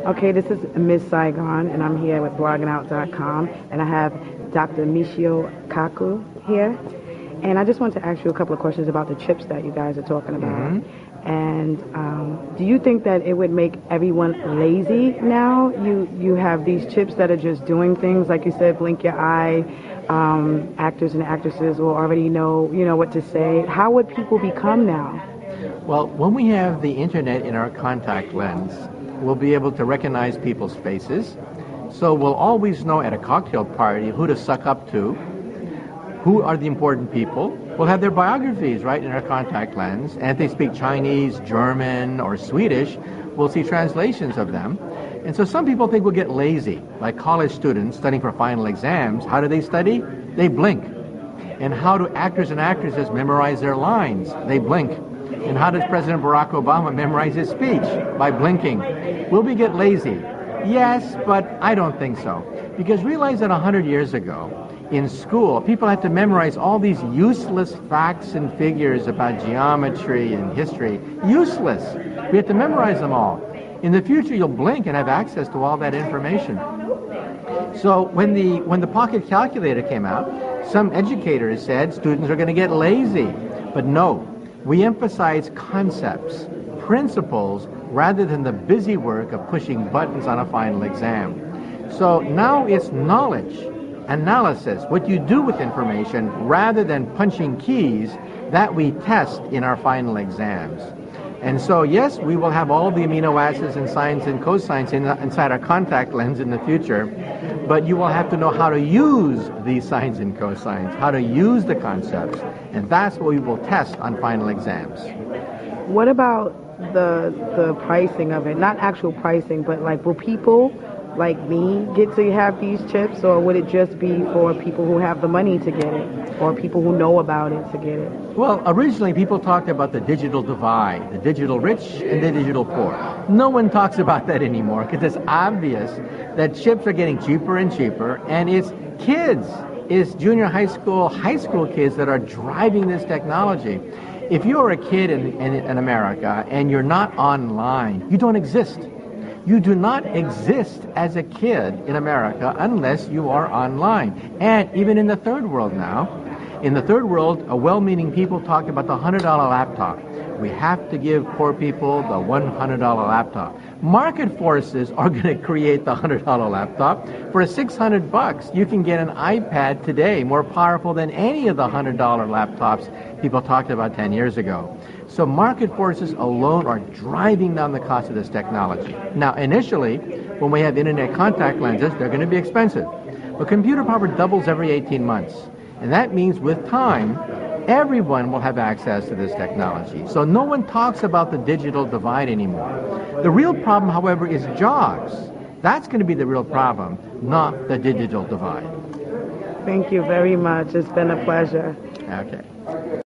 Okay, this is Mizz Saigon, and I'm here with bloggingOut.com, and I have Dr. Michio Kaku here. And I just want to ask you a couple of questions about the chips that you guys are talking about. And do you think that it would make everyone lazy now? You have these chips that are just doing things, like you said, blink your eye. Actors and actresses will already know what to say. How would people become now? Well, when we have the internet in our contact lens, we'll be able to recognize people's faces. So we'll always know at a cocktail party who to suck up to, who are the important people. We'll have their biographies right in our contact lens. And if they speak Chinese, German, or Swedish, we'll see translations of them. And so some people think we'll get lazy, like college students studying for final exams. How do they study? They blink. And how do actors and actresses memorize their lines? They blink. And how does President Barack Obama memorize his speech? By blinking. Will we get lazy? Yes, but I don't think so. Because realize that 100 years ago, in school, people had to memorize all these useless facts and figures about geometry and history. Useless. We have to memorize them all. In the future, you'll blink and have access to all that information. So when the pocket calculator came out, some educators said students are going to get lazy. But no. We emphasize concepts, principles, rather than the busy work of pushing buttons on a final exam. So now it's knowledge, analysis, what you do with information, rather than punching keys that we test in our final exams. And so, yes, we will have all the amino acids and sines and cosines inside our contact lens in the future, but you will have to know how to use these sines and cosines, how to use the concepts, and that's what we will test on final exams. What about the pricing of it? Not actual pricing, but like, will people like me get to have these chips, or would it just be for people who have the money to get it, or people who know about it to get it? Well, originally people talked about the digital divide, the digital rich and the digital poor. No one talks about that anymore because it's obvious that chips are getting cheaper and cheaper, and it's kids, it's junior high school kids that are driving this technology. If you're a kid in America and you're not online, you don't exist. You do not exist as a kid in America unless you are online. And even in the third world now, in the third world, well-meaning people talk about the $100 laptop. We have to give poor people the $100 laptop. Market forces are going to create the $100 laptop. For $600, you can get an iPad today, more powerful than any of the $100 laptops people talked about 10 years ago. So market forces alone are driving down the cost of this technology. Now, initially, when we have internet contact lenses, they're going to be expensive. But computer power doubles every 18 months. And that means with time, everyone will have access to this technology. So no one talks about the digital divide anymore. The real problem, however, is jobs. That's going to be the real problem, not the digital divide. Thank you very much. It's been a pleasure. Okay.